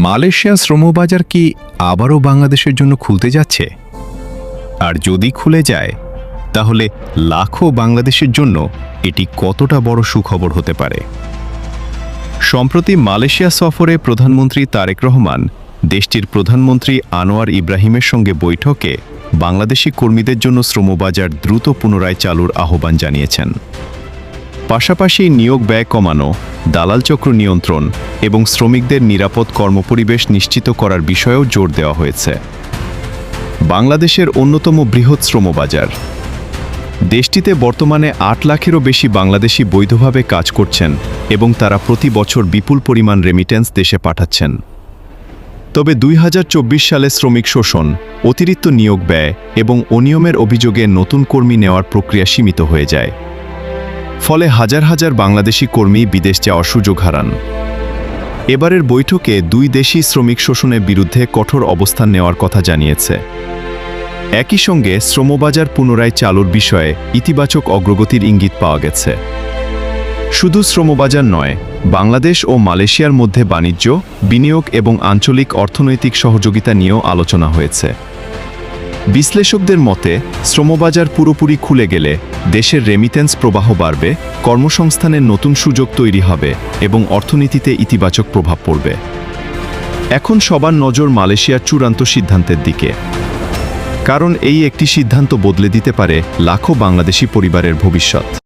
Malaysia শ্রমবাজার কি আবারও বাংলাদেশের জন্য খুলতে যাচ্ছে? আর যদি খুলে যায় তাহলে লাখো বাংলাদেশের জন্য এটি কতটা বড় সুখবর হতে পারে? সম্প্রতি মালয়েশিয়া সফরে প্রধানমন্ত্রী তারেক রহমান দেশটির প্রধানমন্ত্রী আনোয়ার ইব্রাহিমের সঙ্গে বৈঠকে বাংলাদেশি কর্মীদের জন্য শ্রমবাজার দ্রুত পুনরায় চালুর আহ্বান জানিয়েছেন। পাশাপাশি নিয়োগ ব্যয় কমানো, দালাল চক্র নিয়ন্ত্রণ এবং শ্রমিকদের নিরাপদ কর্মপরিবেশ নিশ্চিত করার বিষয়েও জোর দেওয়া হয়েছে। বাংলাদেশের অন্যতম বৃহৎ শ্রমবাজার। দেশটিতে বর্তমানে ৮ লাখেরও বেশি বাংলাদেশি বৈধভাবে কাজ করছেন এবং তারা প্রতি বছর বিপুল পরিমাণ রেমিটেন্স দেশে পাঠাচ্ছেন। তবে ২০২৪ সালে শ্রমিক শোষণ, অতিরিক্ত নিয়োগ ব্যয় এবং অনিয়মের অভিযোগে নতুন কর্মী নেওয়ার প্রক্রিয়া সীমিত হয়ে যায়। ফলে হাজার হাজার বাংলাদেশি কর্মী বিদেশ যাওয়ার সুযোগ হারান। এবারের বৈঠকে দুই দেশই শ্রমিক শোষণের বিরুদ্ধে কঠোর অবস্থান নেওয়ার কথা জানিয়েছে। একই সঙ্গে শ্রমবাজার পুনরায় চালুর বিষয়ে ইতিবাচক অগ্রগতির ইঙ্গিত পাওয়া গেছে। শুধু শ্রমবাজার নয়, বাংলাদেশ ও মালয়েশিয়ার মধ্যে বাণিজ্য, বিনিয়োগ এবং আঞ্চলিক অর্থনৈতিক সহযোগিতা নিয়েও আলোচনা হয়েছে। বিশ্লেষকদের মতে, শ্রমবাজার পুরোপুরি খুলে গেলে দেশের রেমিটেন্স প্রবাহ বাড়বে, কর্মসংস্থানের নতুন সুযোগ তৈরি হবে এবং অর্থনীতিতে ইতিবাচক প্রভাব পড়বে। এখন সবার নজর মালয়েশিয়ার চূড়ান্ত সিদ্ধান্তের দিকে, কারণ এই একটি সিদ্ধান্ত বদলে দিতে পারে লাখো বাংলাদেশি পরিবারের ভবিষ্যৎ।